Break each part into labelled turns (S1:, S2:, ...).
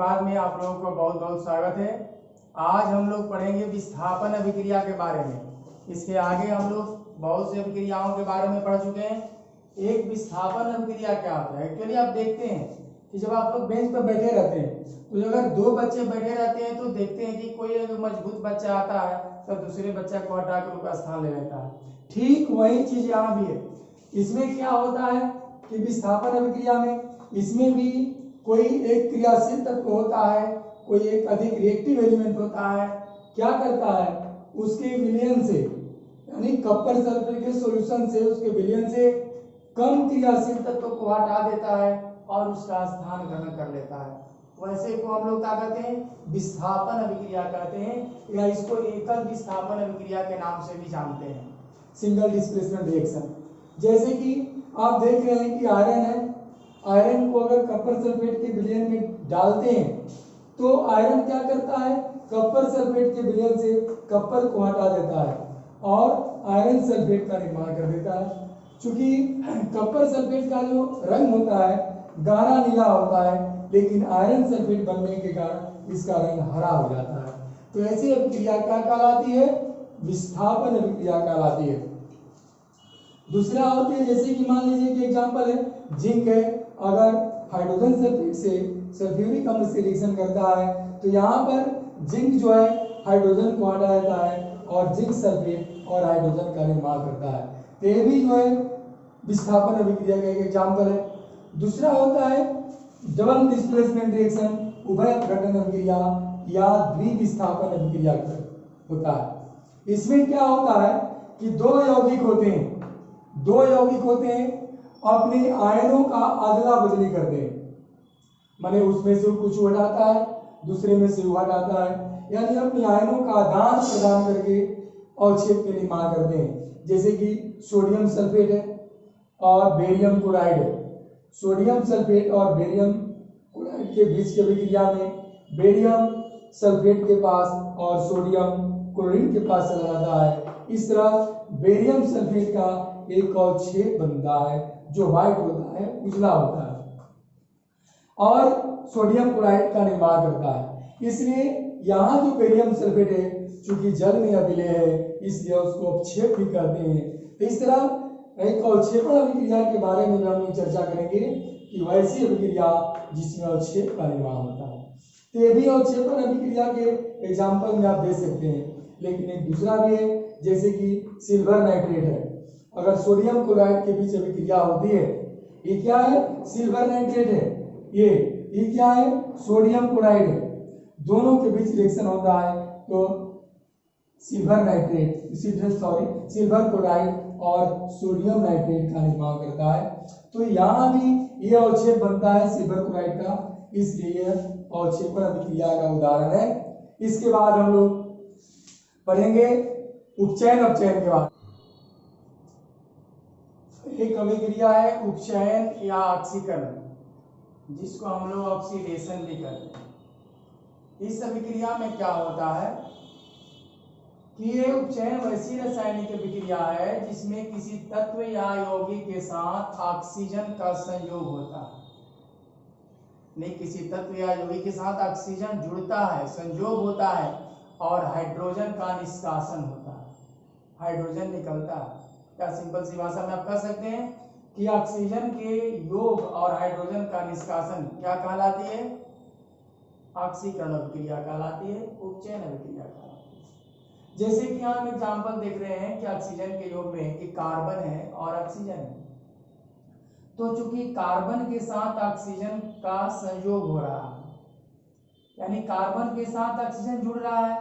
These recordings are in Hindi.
S1: अभिवाद में आप लोगों का बहुत बहुत स्वागत है। आज हम लोग पढ़ेंगे विस्थापन अभिक्रिया के बारे में। इसके आगे हम लोग बहुत सी अभिक्रियाओं के बारे में पढ़ चुके हैं। एक विस्थापन अभिक्रिया क्या होता है? एक्चुअली आप देखते हैं कि जब आप लोग बेंच पर बैठे रहते हैं तो अगर दो बच्चे बैठे रहते हैं तो देखते हैं कि कोई अगर मजबूत बच्चा आता है तो दूसरे बच्चा को हटा कर उसका स्थान ले लेता है। ठीक वही चीज यहाँ भी है। इसमें क्या होता है कि विस्थापन अभिक्रिया में इसमें भी कोई एक क्रियाशील तत्व होता है, कोई एक अधिक रिएक्टिव एलिमेंट होता है। क्या करता है? उसके विलयन से यानी कॉपर सल्फेट के सॉल्यूशन से उसके विलयन से कम क्रियाशील तत्व को हटा देता है और उसका स्थान ग्रहण कर लेता है। वैसे को हम लोग क्या कहते हैं? विस्थापन अभिक्रिया कहते हैं, या इसको एकल विस्थापन अभिक्रिया के नाम से भी जानते हैं, सिंगल डिस्प्लेसमेंट रिएक्शन। जैसे कि आप देख रहे हैं कि आयरन है, आयरन को अगर कॉपर सल्फेट के विलयन में डालते हैं तो आयरन क्या करता है? कॉपर सल्फेट के विलयन से कॉपर को हटा देता है और आयरन सल्फेट का निर्माण कर देता है। चूंकि कॉपर सल्फेट का जो रंग होता है गाढ़ा नीला होता है, लेकिन आयरन सल्फेट बनने के कारण इसका रंग हरा हो जाता है। तो ऐसी अभिक्रिया क्या कहलाती है? विस्थापन अभिक्रिया कहलाती है। दूसरा होती है, जैसे कि मान लीजिए कि एग्जांपल है जिंक है, अगर हाइड्रोजन सल्फेट से सल्फ्यूरिक अम्ल से रिएक्शन करता है तो यहाँ पर जिंक जो है हाइड्रोजन को हटा देता है और जिंक सल्फेट और हाइड्रोजन का निर्माण करता है। तो ये भी जो है विस्थापन अभिक्रिया का एक एग्जांपल है। दूसरा होता है डबल डिस्प्लेसमेंट रिएक्शन, उभय अपघटन अभिक्रिया या द्विविस्थापन अभिक्रिया होता है। इसमें क्या होता है कि दो यौगिक होते हैं अपने आयनों का अदला बदली करते हैं, माने उसमें से कुछ हटाता है दूसरे में से हटाता है, यानी अपने आयनों का आदान प्रदान करके अवक्षेप के निर्माण करते हैं। जैसे कि सोडियम सल्फेट है और बेरियम क्लोराइड है। सोडियम सल्फेट और बेरियम क्लोराइड के बीच की अभिक्रिया में बेरियम सल्फेट के पास और सोडियम क्लोरीन के पास चला जाता है। इस तरह बेरियम सल्फेट का एक अवक्षेप बनता है जो व्हाइट होता है, उजला होता है और सोडियम क्लोराइड का निर्माण करता है। इसलिए यहाँ जो बेरियम सल्फेट है चूंकि जल में अविलेय है इसलिए उसको अवक्षेप भी कहते हैं। तो इस तरह एक अवक्षेपण अभिक्रिया के बारे में हम चर्चा करेंगे कि वैसी अभिक्रिया जिसमें अवक्षेप का निर्माण होता है। तो ये भी अवक्षेपण अभिक्रिया के एग्जाम्पल में आप दे सकते हैं। लेकिन एक दूसरा भी है, जैसे कि सिल्वर नाइट्रेट है, अगर सोडियम क्लोराइड के बीच अभिक्रिया होती है, ये क्या है? सिल्वर नाइट्रेट है, ये क्या है? सोडियम क्लोराइड है, दोनों के बीच रिएक्शन होता है तो सिल्वर क्लोराइड और सोडियम नाइट्रेट का निर्माण करता है। तो यहाँ भी ये अवक्षेप बनता है सिल्वर क्लोराइड का, इसलिए अवक्षेपण अभिक्रिया का उदाहरण है। इसके बाद हम लोग पढ़ेंगे उपचयन अपचयन के बाद। एक अभिक्रिया है उपचयन या ऑक्सीकरण, जिसको हम लोग ऑक्सीडेशन भी कहते हैं। इस अभिक्रिया में क्या होता है कि ये उपचयन वैसी रासायनिक अभिक्रिया है जिसमें किसी तत्व या यौगिक के साथ ऑक्सीजन का संयोग होता है। नहीं, किसी तत्व या यौगिक के साथ ऑक्सीजन जुड़ता है, संयोग होता है और हाइड्रोजन का निष्कासन होता है, हाइड्रोजन निकलता है। क्या सिंपल सी भाषा में आप कह सकते हैं कि ऑक्सीजन के योग और हाइड्रोजन का निष्कासन क्या कहलाती है? ऑक्सीकरण अभिक्रिया कहलाती है, उपचयन अभिक्रिया कहलाती है। जैसे कि हम एग्जांपल देख रहे हैं कि ऑक्सीजन के योग में कि कार्बन है और ऑक्सीजन है, तो चूंकि कार्बन के साथ ऑक्सीजन का संयोग हो रहा है, यानी कार्बन के साथ ऑक्सीजन जुड़ रहा है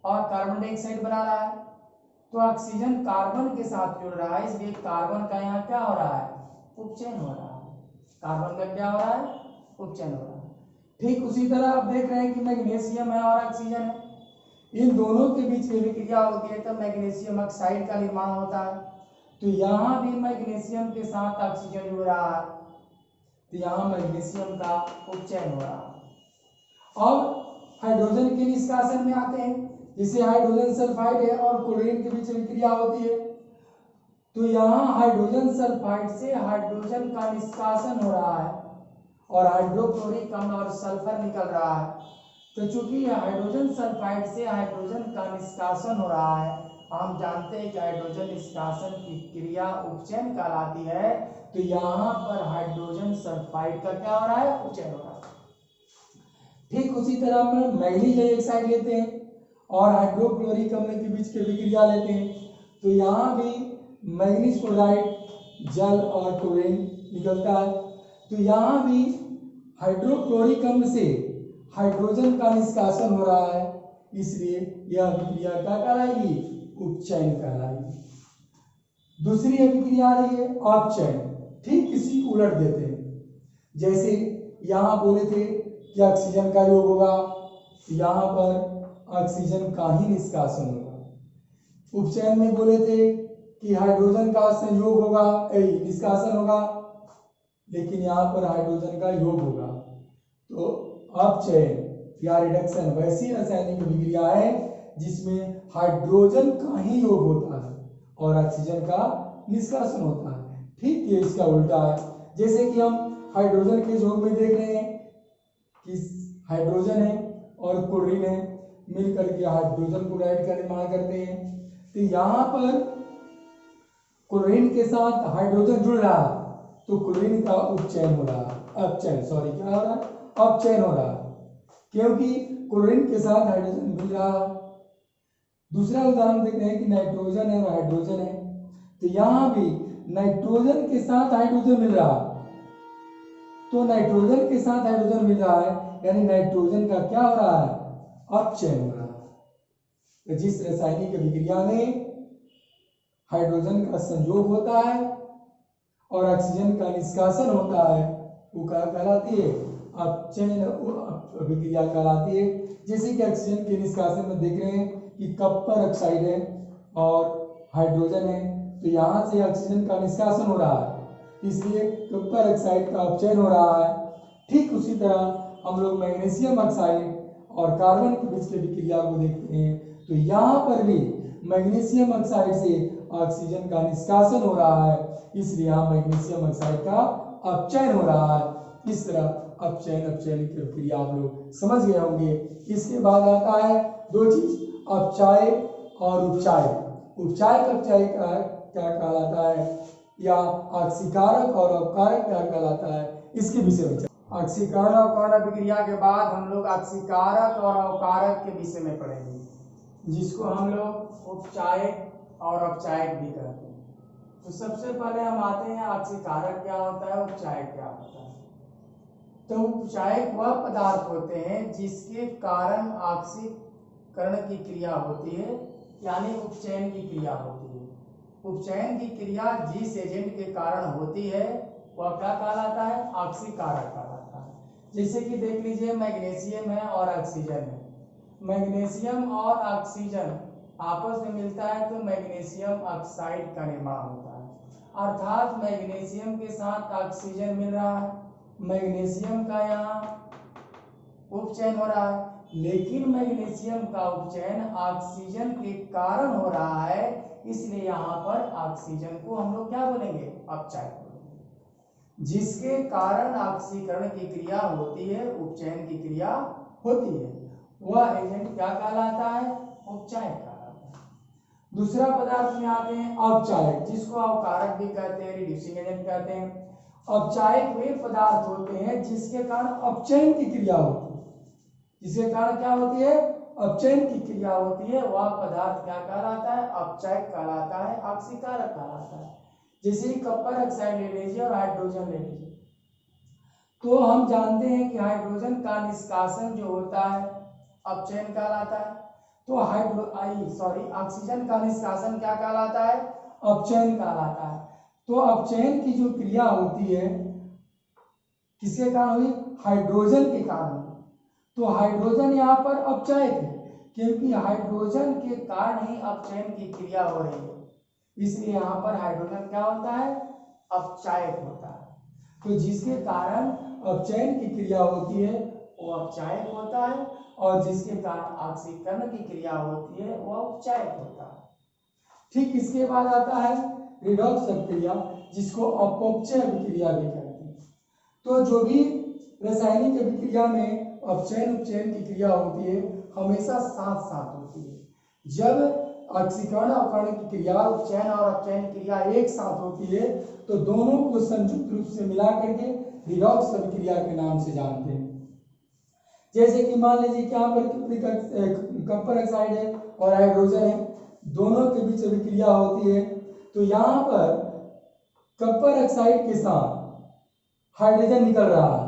S1: और कार्बन डाइऑक्साइड बना रहा है, तो ऑक्सीजन कार्बन के साथ जुड़ रहा है, इसलिए कार्बन का यहाँ क्या हो रहा है? उपचयन हो रहा है। कार्बन का क्या हो रहा है? उपचयन हो रहा है। ठीक उसी तरह आप देख रहे हैं कि मैग्नीशियम है और ऑक्सीजन है, इन दोनों के बीच में अभिक्रिया होती है तब मैग्नीशियम ऑक्साइड का निर्माण होता है। तो यहाँ भी मैग्नीशियम के साथ ऑक्सीजन जुड़ रहा है, तो यहाँ मैग्नीशियम का उपचयन हो रहा है। और हाइड्रोजन के निष्कासन में आते हैं, जिसे हाइड्रोजन सल्फाइड है और क्लोरीन के बीच अभिक्रिया होती है, तो यहाँ हाइड्रोजन सल्फाइड से हाइड्रोजन का निष्कासन हो रहा है और हाइड्रोक्लोरिक अम्ल और सल्फर निकल रहा है। तो चूंकि हाइड्रोजन सल्फाइड से हाइड्रोजन का निष्कासन हो रहा है, हम जानते हैं कि हाइड्रोजन निष्कासन की क्रिया उपचयन कहलाती है। तो यहाँ पर हाइड्रोजन सल्फाइड का क्या हो रहा है, उपचयन हो रहा है। ठीक उसी तरह हम मैग्नीज डाइऑक्साइड लेते हैं और हाइड्रोक्लोरिक अम्ल के बीच की विक्रिया लेते हैं, तो यहाँ भी मैग्नीज क्लोराइड जल और क्लोरीन निकलता है। तो यहाँ भी हाइड्रोक्लोरिक अम्ल से हाइड्रोजन का निष्कासन हो रहा है, इसलिए यह अभिक्रिया क्या कहलाएगी, उपचयन कहलाएगी। दूसरी अभिक्रिया आ रही है अपचयन। ठीक इसी को उलट देते हैं, जैसे यहाँ बोले थे कि ऑक्सीजन का योग होगा, यहाँ पर ऑक्सीजन का ही निष्कासन होगा। उपचयन में बोले थे कि हाइड्रोजन का संयोग होगा, निष्कासन होगा, लेकिन यहाँ पर हाइड्रोजन का योग होगा। तो अपचयन या रिडक्शन वैसी रासायनिक अभिक्रिया है जिसमें हाइड्रोजन का ही योग होता है और ऑक्सीजन का निष्कासन होता है। ठीक ये इसका उल्टा है। जैसे कि हम हाइड्रोजन के योग में देख रहे हैं कि हाइड्रोजन है और क्लोरीन है, मिलकर के हाइड्रोजन क्लोराइड का निर्माण करते हैं। तो यहाँ पर क्लोरीन के साथ हाइड्रोजन जुड़ रहा है, तो क्लोरीन का उपचयन हो रहा है, अपचयन सॉरी क्या हो रहा है, अपचयन हो रहा है, क्योंकि क्लोरीन के साथ हाइड्रोजन मिल रहा है। दूसरा उदाहरण देख रहे हैं कि नाइट्रोजन है और हाइड्रोजन है, तो यहाँ भी नाइट्रोजन के साथ हाइड्रोजन मिल रहा है, तो नाइट्रोजन के साथ हाइड्रोजन मिल रहा है, यानी नाइट्रोजन का क्या हो रहा है, अपचयन हो रहा है। तो जिस रासायनिक अभिक्रिया में हाइड्रोजन का संयोग होता है और ऑक्सीजन का निष्कासन होता है, वो क्या कहलाती है, अपचयन अभिक्रिया कहलाती है। जैसे कि ऑक्सीजन के निष्कासन में देख रहे हैं कि कॉपर ऑक्साइड है और हाइड्रोजन है, तो यहाँ से ऑक्सीजन का निष्कासन हो रहा है, इसलिए कॉपर ऑक्साइड का अपचयन हो रहा है। ठीक उसी तरह हम लोग मैग्नीशियम ऑक्साइड और कार्बन के बीच की विक्रिया को देखते हैं, तो यहाँ पर भी मैग्नीशियम ऑक्साइड से ऑक्सीजन का निष्कासन हो रहा है, इसलिए यहाँ मैग्नीशियम ऑक्साइड का अपचयन हो रहा है। इस तरह अपचयन अपचयन की प्रक्रिया आप लोग समझ गए होंगे। इसके बाद आता है दो चीज, अपचाय और उपचाय। उपचाय अपचाय का क्या कहलाता है, या ऑक्सीकारक और अपकारक क्या कहलाता है, इसके विषय में। ऑक्सीकरण और अवकरण अभिक्रिया के बाद हम लोग ऑक्सीकारक और अवकारक के विषय में पढ़ेंगे, जिसको हम लोग उपचायक और अपचायक भी कहते हैं। तो सबसे पहले हम आते हैं ऑक्सीकारक क्या होता है, उपचायक क्या होता है। तो उपचायक वह पदार्थ होते हैं जिसके कारण ऑक्सीकरण की क्रिया होती है, यानी उपचयन की क्रिया होती है। उपचयन की क्रिया जिस एजेंट के कारण होती है वह क्या कहलाता है, ऑक्सीकारक कहलाता है। जैसे कि देख लीजिए मैग्नीशियम है और ऑक्सीजन है, मैग्नीशियम और ऑक्सीजन आपस में मिलता है तो मैग्नीशियम ऑक्साइड का निर्माण होता है, अर्थात मैग्नीशियम के साथ ऑक्सीजन मिल रहा है, मैग्नीशियम का यहाँ उपचयन हो रहा है, लेकिन मैग्नीशियम का उपचयन ऑक्सीजन के कारण हो रहा है, इसलिए यहाँ पर ऑक्सीजन को हम लोग क्या बोलेंगे, अपचायक बोलेंगे। जिसके कारण ऑक्सीकरण की क्रिया होती है, उपचयन की क्रिया होती है, वह एजेंट क्या कहलाता है, उपचायक कहलाता है। दूसरा पदार्थ में आते हैं अपचायक, जिसको अवकारक भी कहते हैं, रिड्यूसिंग एजेंट कहते हैं। अपचायक वे पदार्थ होते हैं जिसके कारण अपचयन की क्रिया होती है, जिसके कारण क्या होती है, अपचयन की क्रिया होती है, वह पदार्थ क्या कहलाता है, अपचायक कहलाता है, ऑक्सीकारक कहलाता है। जैसे कॉपर ऑक्साइड ले लीजिए और हाइड्रोजन ले लीजिए, तो हम जानते हैं कि हाइड्रोजन का निष्कासन जो होता है अपचयन कहलाता है, तो ऑक्सीजन का निष्कासन क्या कहलाता है, अपचयन कहलाता है। तो अपचयन की जो क्रिया होती है किसके कारण हुई, हाइड्रोजन के कारण। तो हाइड्रोजन यहाँ पर अपचायक है, क्योंकि हाइड्रोजन के कारण ही अपचयन की क्रिया हो रही है, इसलिए यहाँ पर हाइड्रोजन क्या होता है, अपचायक होता है। तो जिसके कारण अपचयन की क्रिया होती है वो अपचायक होता है, और जिसके कारण ऑक्सीकरण की क्रिया होती है वह उपचायक होता है। ठीक इसके बाद आता है रिडॉक्स अभिक्रिया, जिसको अपचय अभिक्रिया भी कहते हैं। तो जो भी रासायनिक अभिक्रिया में अपचयन उपचयन की क्रिया होती है हमेशा साथ साथ होती है। जब ऑक्सीकरण अवकरण की क्रिया, उपचयन और अपचयन क्रिया एक साथ होती है तो दोनों को संयुक्त रूप से मिला करके रिडॉक्स अभिक्रिया के नाम से जानते हैं। जैसे कि मान लीजिए कि यहाँ पर कॉपर ऑक्साइड है और हाइड्रोजन है, दोनों के बीच अभिक्रिया होती है तो यहाँ पर कॉपर ऑक्साइड के साथ हाइड्रोजन निकल रहा है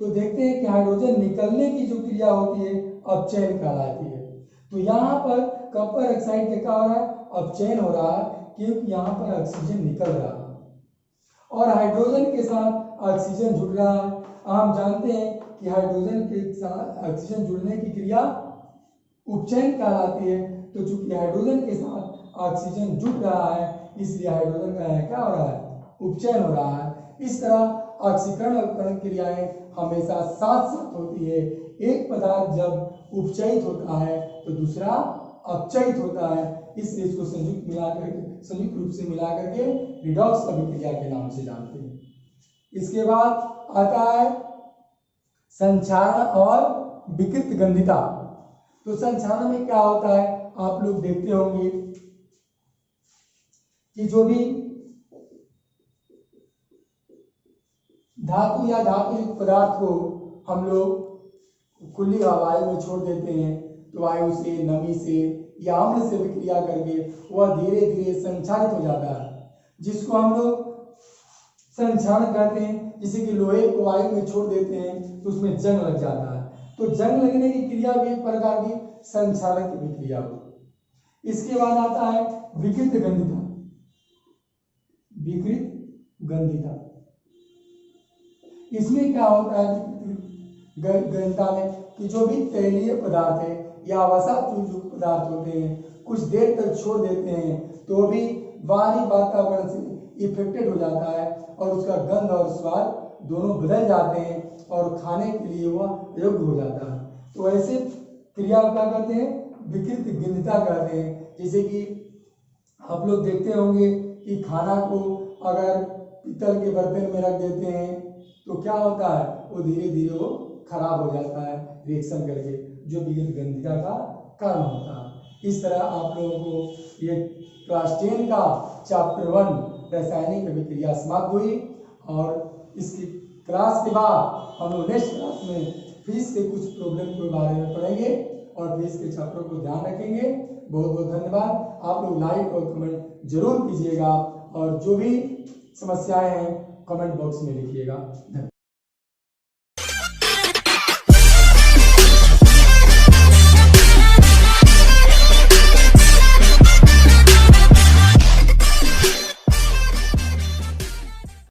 S1: तो देखते हैं कि हाइड्रोजन निकलने की जो क्रिया होती है अपचयन कहलाती है। तो यहाँ पर कॉपर ऑक्साइड के क्या हो रहा है, अपचयन हो रहा है क्योंकि यहाँ पर ऑक्सीजन निकल रहा है और हाइड्रोजन के साथ ऑक्सीजन जुड़ रहा है। हम जानते हैं कि हाइड्रोजन के साथ ऑक्सीजन जुड़ने की क्रिया उपचयन कहलाती है। तो चूंकि हाइड्रोजन के साथ ऑक्सीजन जुड़ रहा है इसलिए हाइड्रोजन का क्या हो रहा है, उपचयन हो रहा है। इस तरह ऑक्सीकरण अवकरण क्रियाएं हमेशा साथ साथ होती है। एक पदार्थ जब उपचयित होता है तो दूसरा अपचयित होता है, इसलिए इसको संयुक्त रूप से मिला करके रिडॉक्स अभिक्रिया के नाम से जानते हैं। इसके बाद आता है संक्षारण और विकृत गंधिता। तो संक्षारण में क्या होता है, आप लोग देखते होंगे कि जो भी धातु या धातु युक्त पदार्थ को हम लोग खुली वायु में छोड़ देते हैं तो वायु से, नमी से या अम्ल से विक्रिया करके वह धीरे धीरे संक्षारित हो जाता है, जिसको हम लोग संक्षारण कहते हैं। जैसे कि लोहे को वायु में छोड़ देते हैं तो उसमें जंग लग जाता है, तो जंग लगने की क्रिया भी एक प्रकार की संक्षारण की क्रिया होती है। इसके बाद आता है विकृत गंधिता। विकृत गंधिता इसमें क्या होता है गंधिता में कि जो भी तैलीय पदार्थ है या वसा युक्त पदार्थ होते हैं कुछ देर तक छोड़ देते हैं तो भी बाहरी वातावरण से इफेक्टेड हो जाता है और उसका गंध और स्वाद दोनों बदल जाते हैं और खाने के लिए वह योग्य हो जाता है। तो ऐसे क्रिया क्या कहते हैं, विकृत गंधिता कहते हैं। जैसे कि आप लोग देखते होंगे कि खाना को अगर पीतल के बर्तन में रख देते हैं तो क्या होता है, वो धीरे धीरे वो खराब हो जाता है रिएक्शन करके, जो विकृत गंधिता का कारण होता है। इस तरह आप लोगों को ये क्लास 10 का चैप्टर 1 रासायनिक अभिक्रिया समाप्त हुई और इसकी क्लास के बाद हम लोग नेक्स्ट क्लास में फिर से कुछ प्रॉब्लम के बारे में पढ़ेंगे और फिर इसके चैप्टर को ध्यान रखेंगे। बहुत बहुत धन्यवाद। आप लोग लाइक और कमेंट जरूर कीजिएगा और जो भी समस्याएं हैं कमेंट बॉक्स में लिखिएगा। धन्यवाद।